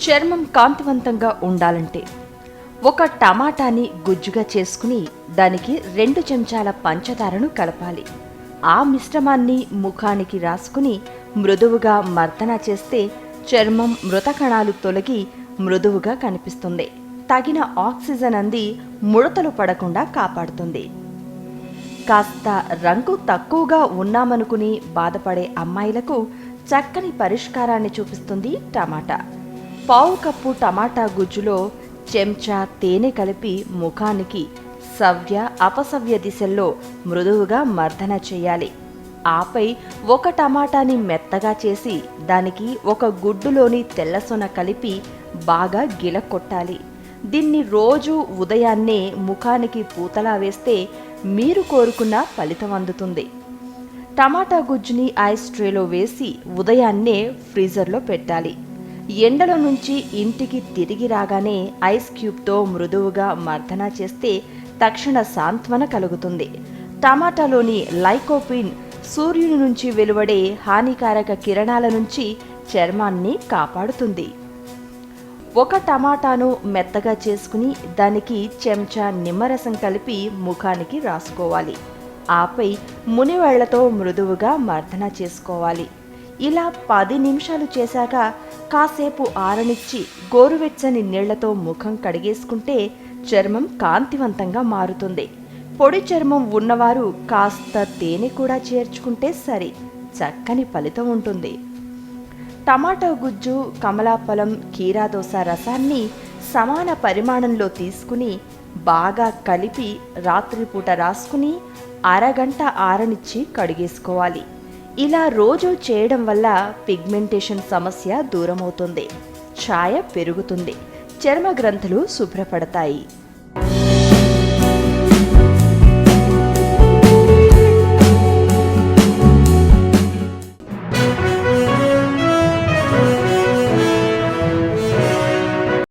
చర్మం కాంతివంతంగా ఉండాలంటే ఒక టమాటాని గుజ్జుగా చేసుకుని దానికి 2 చెంచాల పంచదారను కలపాలి. ఆ మిశ్రమాన్ని ముఖానికి రాసుకుని మృదువుగా మర్దన చేస్తే చర్మం మృత కణాలు తొలగి మృదువుగా కనిపిస్తుంది. తగిన ఆక్సిజన్ అంది ముడతలు పడకుండా కాపాడుతుంది. కాస్త రంగు తక్కువగా ఉన్నామనుకుని బాధపడే అమ్మాయిలకు చక్కని పరిష్కారాన్ని చూపిస్తుంది టమాటా. పావు కప్పు టమాటా గుజ్జులో చెంచా తేనె కలిపి ముఖానికి సవ్య అపసవ్య దిశల్లో మృదువుగా మర్దన చేయాలి. ఆపై ఒక టమాటాని మెత్తగా చేసి దానికి ఒక గుడ్డులోని తెల్లసొన కలిపి బాగా గిలక్కొట్టాలి. దీన్ని రోజు ఉదయాన్నే ముఖానికి పూతలా వేస్తే మీరు కోరుకున్న ఫలితం అందుతుంది. టమాటా గుజ్జుని ఐస్ ట్రేలో వేసి ఉదయాన్నే ఫ్రీజర్లో పెట్టాలి. ఎండలో నుంచి ఇంటికి తిరిగి రాగానే ఐస్ క్యూబ్తో మృదువుగా మర్దన చేస్తే తక్షణ సాంత్వన కలుగుతుంది. టమాటాలోని లైకోపిన్ సూర్యుని నుంచి వెలువడే హానికారక కిరణాల నుంచి చర్మాన్ని కాపాడుతుంది. ఒక టమాటాను మెత్తగా చేసుకుని దానికి చెంచా నిమ్మరసం కలిపి ముఖానికి రాసుకోవాలి. ఆపై మునివేళ్లతో మృదువుగా మర్దన చేసుకోవాలి. ఇలా 10 నిమిషాలు చేశాక కాసేపు ఆరనిచ్చి గోరువెచ్చని నీళ్లతో ముఖం కడిగేసుకుంటే చర్మం కాంతివంతంగా మారుతుంది. పొడి చర్మం ఉన్నవారు కాస్త తేనె కూడా చేర్చుకుంటే సరి, చక్కని ఫలితం ఉంటుంది. టమాటా గుజ్జు, కమలాఫలం, కీరాదోస రసాన్ని సమాన పరిమాణంలో తీసుకుని బాగా కలిపి రాత్రిపూట రాసుకుని అరగంట ఆరనిచ్చి కడిగేసుకోవాలి. ఇలా రోజు చేయడం వల్ల పిగ్మెంటేషన్ సమస్య దూరమవుతుంది, ఛాయ పెరుగుతుంది, చర్మ గ్రంథులు శుభ్రపడతాయి.